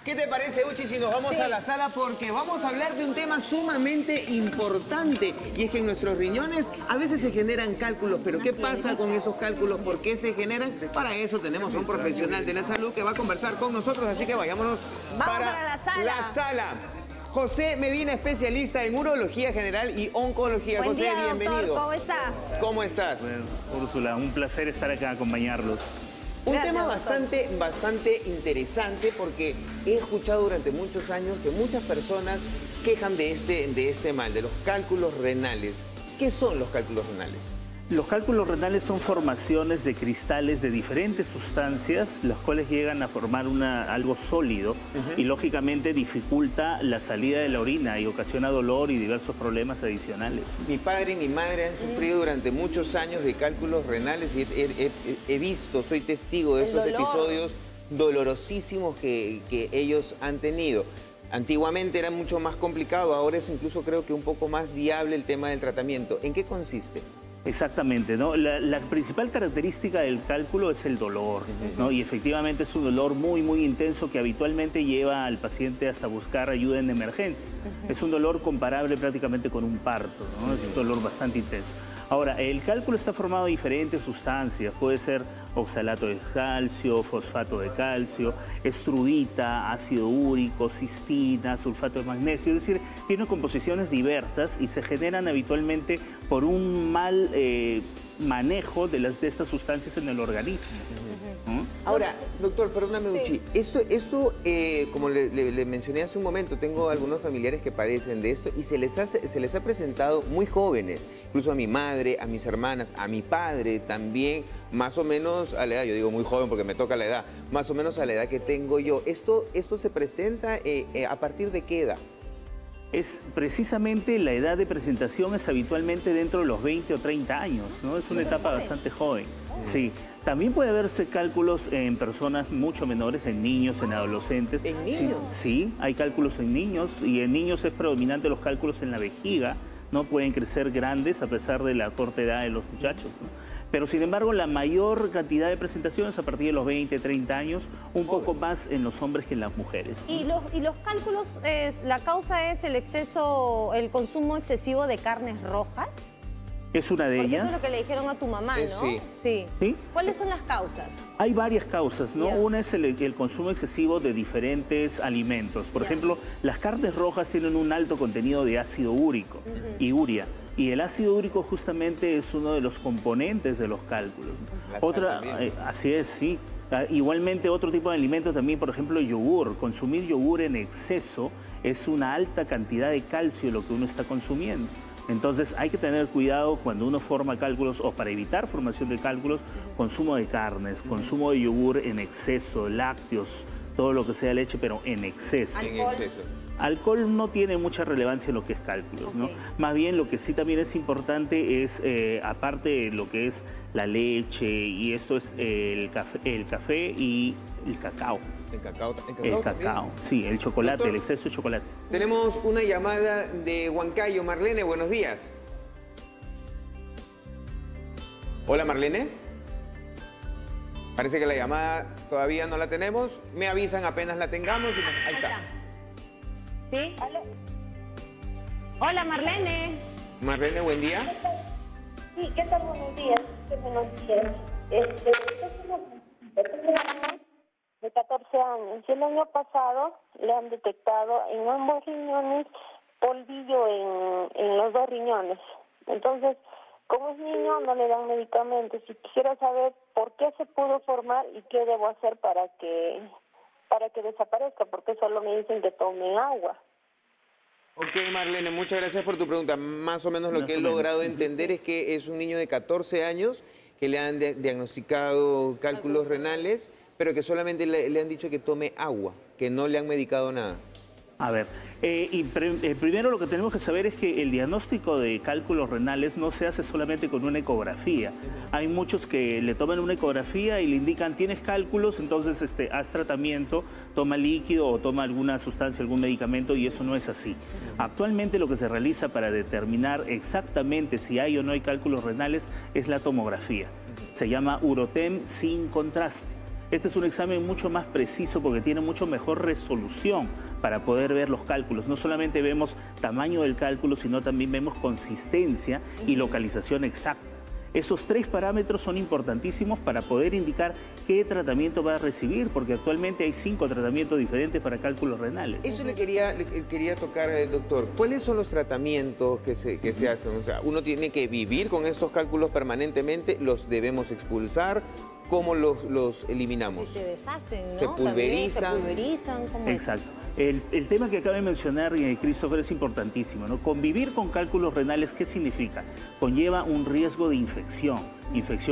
¿Qué te parece, Uchi, si nos vamos a la sala? Porque vamos a hablar de un tema sumamente importante. Y es que en nuestros riñones a veces se generan cálculos. Pero ¿qué pasa con esos cálculos? ¿Por qué se generan? Para eso tenemos a un profesional de la salud que va a conversar con nosotros. Así que vayámonos para la sala. José Medina, especialista en urología general y oncología. Buen José, día, bienvenido. doctor. ¿Cómo está? ¿Cómo estás? Bueno, Úrsula, un placer estar acá, acompañarlos. Un tema bastante interesante porque he escuchado durante muchos años que muchas personas quejan de este mal, de los cálculos renales. ¿Qué son los cálculos renales? Los cálculos renales son formaciones de cristales de diferentes sustancias, los cuales llegan a formar algo sólido y lógicamente dificulta la salida de la orina y ocasiona dolor y diversos problemas adicionales. Mi padre y mi madre han sufrido durante muchos años de cálculos renales y he visto, soy testigo de esos episodios dolorosísimos que ellos han tenido. Antiguamente era mucho más complicado, ahora es incluso creo que un poco más viable el tema del tratamiento. ¿En qué consiste? Exactamente, ¿no? La principal característica del cálculo es el dolor, ¿no? Y efectivamente es un dolor muy intenso que habitualmente lleva al paciente hasta buscar ayuda en emergencia. Es un dolor comparable prácticamente con un parto, ¿no? Es un dolor bastante intenso. Ahora, el cálculo está formado de diferentes sustancias, puede ser oxalato de calcio, fosfato de calcio, estrudita, ácido úrico, cistina, sulfato de magnesio, es decir, tiene composiciones diversas y se generan habitualmente por un mal manejo de estas sustancias en el organismo. Ahora, doctor, perdóname, Uchi, esto como le mencioné hace un momento, tengo algunos familiares que padecen de esto y se les ha presentado muy jóvenes, incluso a mi madre, a mis hermanas, a mi padre también, más o menos a la edad, yo digo muy joven porque me toca la edad, más o menos a la edad que tengo yo. ¿Esto se presenta a partir de qué edad? Es precisamente la edad de presentación es habitualmente dentro de los 20 o 30 años, ¿no? Es una etapa bastante joven, sí. También puede haberse cálculos en personas mucho menores, en niños, en adolescentes. ¿En niños? Sí, hay cálculos en niños y en niños es predominante los cálculos en la vejiga, no pueden crecer grandes a pesar de la corta edad de los muchachos, ¿no? Pero sin embargo la mayor cantidad de presentaciones a partir de los 20, 30 años, un poco más en los hombres que en las mujeres. ¿Y los cálculos, la causa es el consumo excesivo de carnes rojas? Es una de ellas. Eso es lo que le dijeron a tu mamá, ¿no? Sí. Sí. ¿Cuáles son las causas? Hay varias causas, ¿no? Yeah. Una es el consumo excesivo de diferentes alimentos. Por ejemplo, las carnes rojas tienen un alto contenido de ácido úrico y urea. Y el ácido úrico justamente es uno de los componentes de los cálculos. Así es, sí. Igualmente otro tipo de alimento también, por ejemplo, yogur. Consumir yogur en exceso es una alta cantidad de calcio lo que uno está consumiendo. Entonces hay que tener cuidado cuando uno forma cálculos o para evitar formación de cálculos, consumo de carnes, consumo de yogur en exceso, lácteos, todo lo que sea leche, pero en exceso. Alcohol no tiene mucha relevancia en lo que es cálculos, ¿no? Más bien lo que sí también es importante es, aparte de lo que es la leche y esto es el café y el cacao. El cacao, sí, el chocolate, doctor, el exceso de chocolate. Tenemos una llamada de Huancayo. Marlene, buenos días. Hola, Marlene. Parece que la llamada todavía no la tenemos. Me avisan apenas la tengamos. Ahí está. ¿Sí? Hola, Marlene. Marlene, buen día. Sí, ¿qué tal? Buenos días. Buenos días. De 14 años. Y el año pasado le han detectado en ambos riñones polvillo en los dos riñones. Entonces, como es niño, no le dan medicamentos. Y quisiera saber por qué se pudo formar y qué debo hacer para que desaparezca, porque solo me dicen que tome agua. Ok, Marlene, muchas gracias por tu pregunta. Más o menos lo que he logrado entender es que es un niño de 14 años que le han diagnosticado cálculos renales, pero que solamente le han dicho que tome agua, que no le han medicado nada. A ver, primero lo que tenemos que saber es que el diagnóstico de cálculos renales no se hace solamente con una ecografía. Hay muchos que le toman una ecografía y le indican tienes cálculos, entonces haz tratamiento, toma líquido o toma alguna sustancia, algún medicamento, y eso no es así. Actualmente lo que se realiza para determinar exactamente si hay o no hay cálculos renales es la tomografía. Se llama Urotem sin contraste. Este es un examen mucho más preciso porque tiene mucho mejor resolución para poder ver los cálculos. No solamente vemos tamaño del cálculo, sino también vemos consistencia y localización exacta. Esos 3 parámetros son importantísimos para poder indicar qué tratamiento va a recibir, porque actualmente hay 5 tratamientos diferentes para cálculos renales. Eso le quería tocar, doctor. ¿Cuáles son los tratamientos que se hacen? O sea, ¿uno tiene que vivir con estos cálculos permanentemente? ¿Los debemos expulsar? ¿Cómo los eliminamos? Si se deshacen, ¿no? ¿Se pulverizan? Se pulverizan. ¿Cómo es? Exacto. El tema que acaba de mencionar Christopher es importantísimo, ¿no? Convivir con cálculos renales, ¿qué significa? Conlleva un riesgo de infección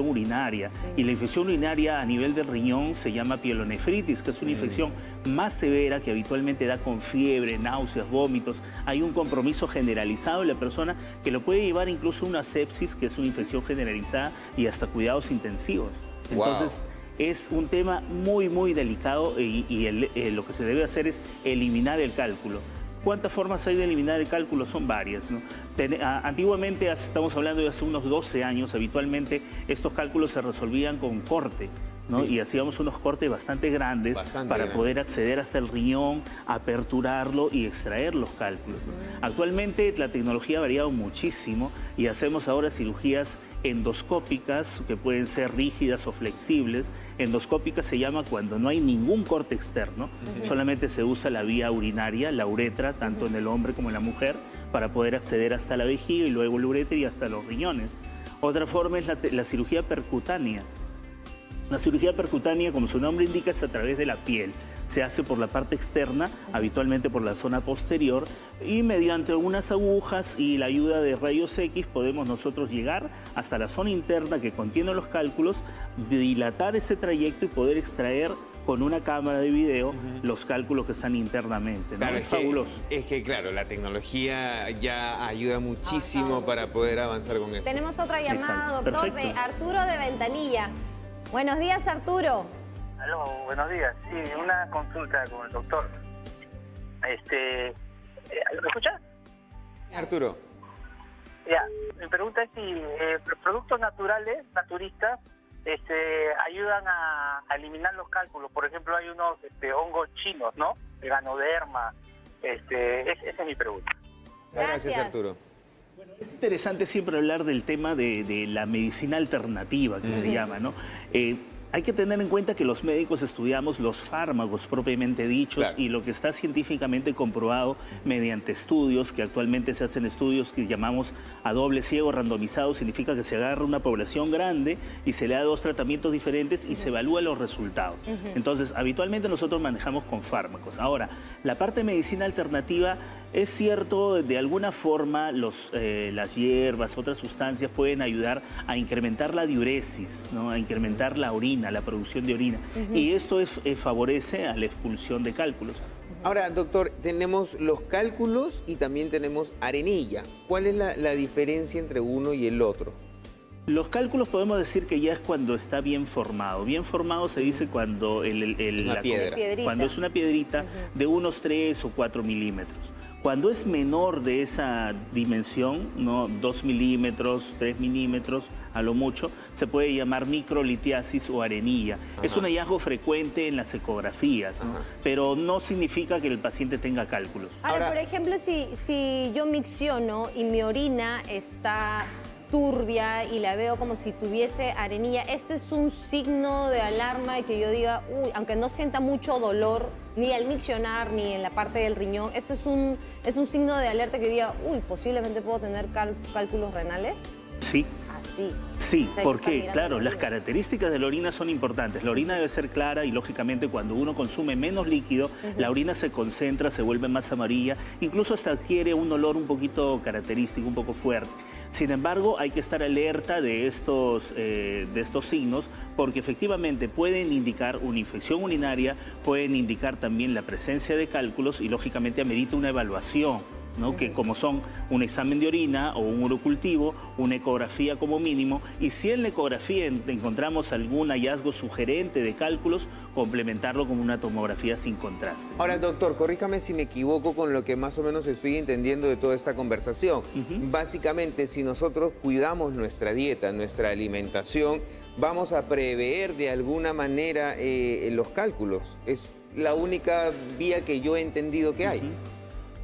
urinaria. Y la infección urinaria a nivel del riñón se llama pielonefritis, que es una infección más severa que habitualmente da con fiebre, náuseas, vómitos. Hay un compromiso generalizado de la persona que lo puede llevar incluso a una sepsis, que es una infección generalizada, y hasta cuidados intensivos. Entonces, es un tema muy, muy delicado y lo que se debe hacer es eliminar el cálculo. ¿Cuántas formas hay de eliminar el cálculo? Son varias, ¿no? Antiguamente, estamos hablando de hace unos 12 años, habitualmente estos cálculos se resolvían con corte, ¿no? Sí. Y hacíamos unos cortes bastante grandes para poder acceder hasta el riñón, aperturarlo y extraer los cálculos, ¿no? Actualmente la tecnología ha variado muchísimo y hacemos ahora cirugías endoscópicas, que pueden ser rígidas o flexibles. Endoscópica se llama cuando no hay ningún corte externo, solamente se usa la vía urinaria, la uretra, tanto en el hombre como en la mujer, para poder acceder hasta la vejiga y luego la uretra y hasta los riñones. Otra forma es la cirugía percutánea. La cirugía percutánea, como su nombre indica, es a través de la piel. Se hace por la parte externa, habitualmente por la zona posterior, y mediante unas agujas y la ayuda de rayos X podemos nosotros llegar hasta la zona interna que contiene los cálculos, dilatar ese trayecto y poder extraer con una cámara de video los cálculos que están internamente, ¿no? Claro, es fabuloso. Es que, claro, la tecnología ya ayuda muchísimo para poder avanzar con eso. Tenemos otra llamada, doctor, Perfecto. de Arturo de Ventanilla. Buenos días, Arturo. Aló, buenos días. Sí, una consulta con el doctor. ¿Me escuchas? Arturo. Ya, mi pregunta es si los productos naturales, naturistas, ayudan a eliminar los cálculos. Por ejemplo, hay unos hongos chinos, ¿no? El ganoderma. Esa es mi pregunta. Gracias, Arturo. Es interesante siempre hablar del tema de la medicina alternativa, que se llama, ¿no? Hay que tener en cuenta que los médicos estudiamos los fármacos propiamente dichos, claro, y lo que está científicamente comprobado mediante estudios, que actualmente se hacen estudios que llamamos a doble ciego randomizado, significa que se agarra una población grande y se le da 2 tratamientos diferentes y se evalúan los resultados. Entonces, habitualmente nosotros manejamos con fármacos. Ahora, la parte de medicina alternativa, es cierto, de alguna forma las hierbas, otras sustancias pueden ayudar a incrementar la diuresis, ¿no? A incrementar la orina, la producción de orina. Y esto favorece a la expulsión de cálculos. Ahora, doctor, tenemos los cálculos y también tenemos arenilla. ¿Cuál es la diferencia entre uno y el otro? Los cálculos podemos decir que ya es cuando está bien formado. Bien formado se dice cuando, cuando es una piedrita de unos 3 o 4 milímetros. Cuando es menor de esa dimensión, ¿no? 2 milímetros, 3 milímetros, a lo mucho, se puede llamar microlitiasis o arenilla. Es un hallazgo frecuente en las ecografías, ¿no? Pero no significa que el paciente tenga cálculos. Ahora, por ejemplo, si yo micciono y mi orina está turbia y la veo como si tuviese arenilla, ¿este es un signo de alarma de que yo diga, uy, aunque no sienta mucho dolor ni al miccionar ni en la parte del riñón, esto es un signo de alerta que diga, uy, posiblemente puedo tener cálculos renales? Sí. Así. Sí, porque, claro, las características de la orina son importantes. La orina debe ser clara y, lógicamente, cuando uno consume menos líquido, la orina se concentra, se vuelve más amarilla, incluso hasta adquiere un olor un poquito característico, un poco fuerte. Sin embargo, hay que estar alerta de estos signos porque efectivamente pueden indicar una infección urinaria, pueden indicar también la presencia de cálculos y lógicamente amerita una evaluación, ¿no? Que como son un examen de orina o un urocultivo, una ecografía como mínimo, y si en la ecografía encontramos algún hallazgo sugerente de cálculos, complementarlo con una tomografía sin contraste. Ahora, doctor, corríjame si me equivoco con lo que más o menos estoy entendiendo de toda esta conversación. Básicamente, si nosotros cuidamos nuestra dieta, nuestra alimentación, vamos a prever de alguna manera los cálculos. Es la única vía que yo he entendido que hay.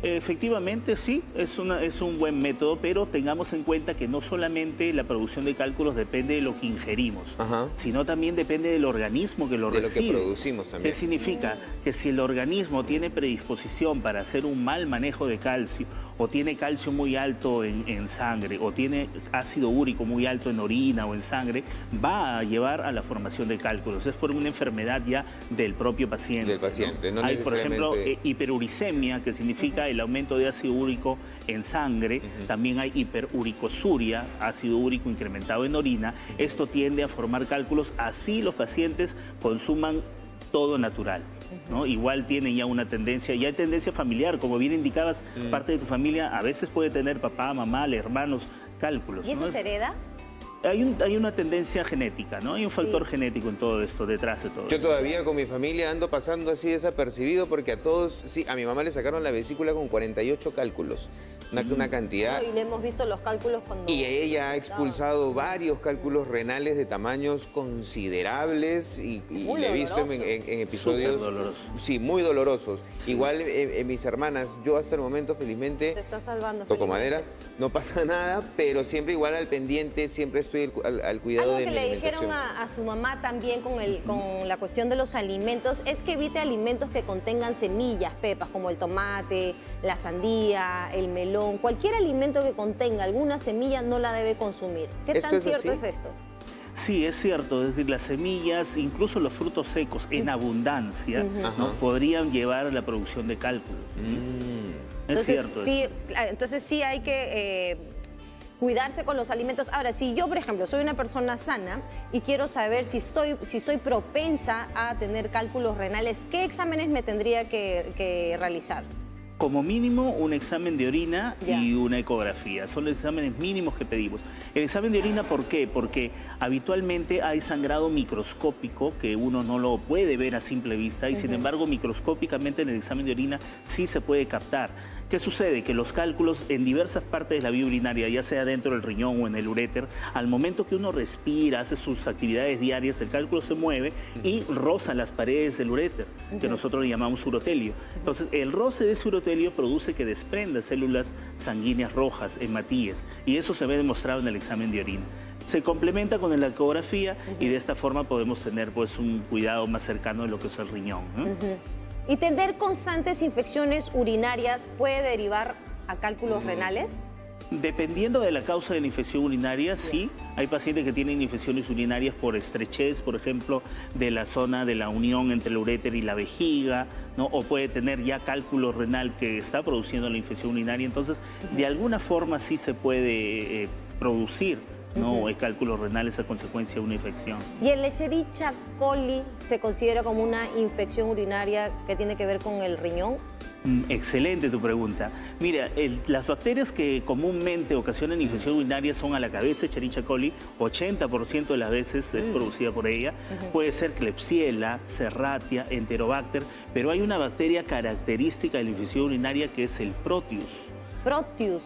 Efectivamente, sí, es un buen método, pero tengamos en cuenta que no solamente la producción de cálculos depende de lo que ingerimos, sino también depende del organismo que lo recibe. De lo que producimos también. ¿Qué significa? Que si el organismo tiene predisposición para hacer un mal manejo de calcio, o tiene calcio muy alto en sangre, o tiene ácido úrico muy alto en orina o en sangre, va a llevar a la formación de cálculos. Es por una enfermedad ya del propio paciente. Del paciente, no Hay, por ejemplo, hiperuricemia, que significa el aumento de ácido úrico en sangre. También hay hiperuricosuria, ácido úrico incrementado en orina. Esto tiende a formar cálculos, así los pacientes consuman todo natural, ¿no? Igual tienen ya una tendencia, ya hay tendencia familiar, como bien indicabas, parte de tu familia a veces puede tener papá, mamá, hermanos, cálculos. ¿Y eso ¿no? se hereda? Hay una tendencia genética, ¿no? Hay un factor genético en todo esto, detrás de todo Yo esto. todavía con mi familia ando pasando así desapercibido porque a todos, sí, a mi mamá le sacaron la vesícula con 48 cálculos, una cantidad. Y le hemos visto los cálculos cuando... Y ella ha expulsado varios cálculos renales de tamaños considerables y le he visto en episodios... Súper dolorosos. Sí, muy dolorosos. Sí. Igual mis hermanas, yo hasta el momento felizmente... Te está salvando. Toco madera, no pasa nada, pero siempre igual al pendiente, siempre estoy al cuidado de mi alimentación. Algo que le dijeron a su mamá también con la cuestión de los alimentos es que evite alimentos que contengan semillas, pepas, como el tomate, la sandía, el melón. Cualquier alimento que contenga alguna semilla no la debe consumir. ¿Qué tan cierto es esto? Sí, es cierto, es decir, las semillas, incluso los frutos secos en abundancia, ¿no? podrían llevar a la producción de cálculos. Es cierto. Sí, entonces sí hay que cuidarse con los alimentos. Ahora, si yo, por ejemplo, soy una persona sana y quiero saber si soy propensa a tener cálculos renales, ¿qué exámenes me tendría que realizar? Como mínimo, un examen de orina y una ecografía. Son los exámenes mínimos que pedimos. El examen de orina, ¿por qué? Porque habitualmente hay sangrado microscópico que uno no lo puede ver a simple vista y sin embargo microscópicamente en el examen de orina sí se puede captar. ¿Qué sucede? Que los cálculos en diversas partes de la vía urinaria, ya sea dentro del riñón o en el uréter, al momento que uno respira, hace sus actividades diarias, el cálculo se mueve y roza las paredes del uréter, que nosotros le llamamos urotelio. Entonces, el roce de ese urotelio produce que desprenda células sanguíneas rojas, hematíes, y eso se ve demostrado en el examen de orina. Se complementa con la ecografía y de esta forma podemos tener pues un cuidado más cercano de lo que es el riñón, ¿no? ¿Y tener constantes infecciones urinarias puede derivar a cálculos renales? Dependiendo de la causa de la infección urinaria, sí. Hay pacientes que tienen infecciones urinarias por estrechez, por ejemplo, de la zona de la unión entre el uréter y la vejiga, ¿no? O puede tener ya cálculo renal que está produciendo la infección urinaria. Entonces, de alguna forma sí se puede producir, ¿no? Cálculos renales a consecuencia de una infección. ¿Y el Escherichia coli se considera como una infección urinaria que tiene que ver con el riñón? Excelente tu pregunta. Mira, las bacterias que comúnmente ocasionan infección urinaria son a la cabeza, Escherichia coli, 80% de las veces es producida por ella. Puede ser Klebsiella, Serratia, Enterobacter, pero hay una bacteria característica de la infección urinaria que es el Proteus.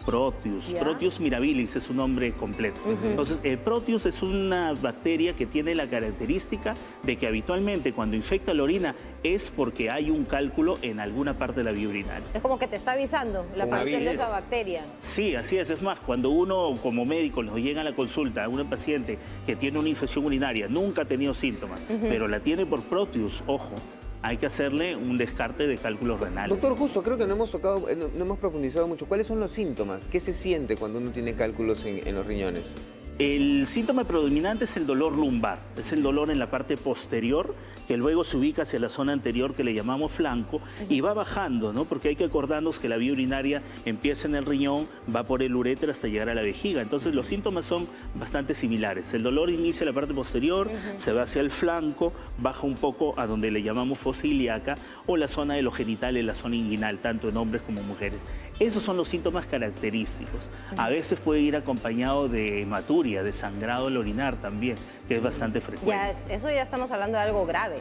Proteus mirabilis es su nombre completo. Entonces, el Proteus es una bacteria que tiene la característica de que habitualmente cuando infecta la orina es porque hay un cálculo en alguna parte de la vía urinaria. Es como que te está avisando la aparición de esa bacteria. Sí, así es. Es más, cuando uno como médico nos llega a la consulta a una paciente que tiene una infección urinaria, nunca ha tenido síntomas, pero la tiene por Proteus, ojo, hay que hacerle un descarte de cálculos renales. Doctor, justo, creo que no hemos profundizado mucho. ¿Cuáles son los síntomas? ¿Qué se siente cuando uno tiene cálculos en los riñones? El síntoma predominante es el dolor lumbar, es el dolor en la parte posterior que luego se ubica hacia la zona anterior que le llamamos flanco y va bajando, ¿no? Porque hay que acordarnos que la vía urinaria empieza en el riñón, va por el uréter hasta llegar a la vejiga. Entonces los síntomas son bastante similares. El dolor inicia en la parte posterior, se va hacia el flanco, baja un poco a donde le llamamos fosa ilíaca o la zona de los genitales, la zona inguinal, tanto en hombres como mujeres. Esos son los síntomas característicos. A veces puede ir acompañado de hematuria, de sangrado al orinar también, que es bastante frecuente. Eso ya estamos hablando de algo grave.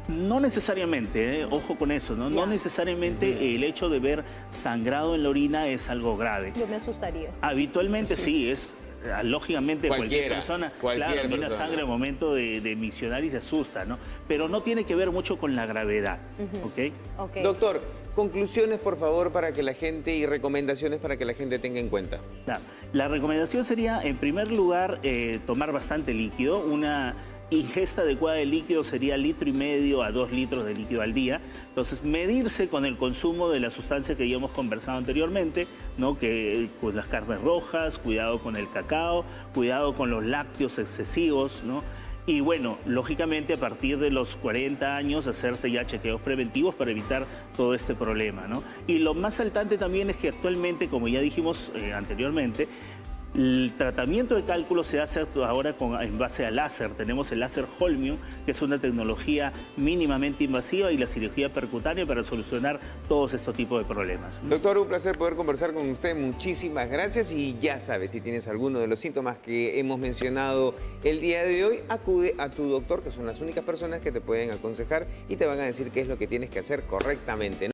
No necesariamente, ojo con eso, ¿no? No necesariamente el hecho de ver sangrado en la orina es algo grave. Yo me asustaría. Habitualmente sí, lógicamente cualquier persona, cualquier mira persona. sangre al momento de miccionar y se asusta, ¿no? Pero no tiene que ver mucho con la gravedad, ¿ok? Ok. Doctor, conclusiones, por favor, para que la gente y recomendaciones para que la gente tenga en cuenta. La recomendación sería, en primer lugar, tomar bastante líquido. Una ingesta adecuada de líquido sería 1,5 litros a 2 litros de líquido al día. Entonces, medirse con el consumo de la sustancia que ya hemos conversado anteriormente, ¿no? Que con las carnes rojas, cuidado con el cacao, cuidado con los lácteos excesivos, ¿no? Y bueno, lógicamente a partir de los 40 años hacerse ya chequeos preventivos para evitar todo este problema, ¿no? Y lo más saltante también es que actualmente, como ya dijimos anteriormente, el tratamiento de cálculo se hace ahora en base a láser. Tenemos el láser Holmium, que es una tecnología mínimamente invasiva, y la cirugía percutánea para solucionar todos estos tipos de problemas. Doctor, un placer poder conversar con usted. Muchísimas gracias. Y ya sabes, si tienes alguno de los síntomas que hemos mencionado el día de hoy, acude a tu doctor, que son las únicas personas que te pueden aconsejar y te van a decir qué es lo que tienes que hacer correctamente, ¿no?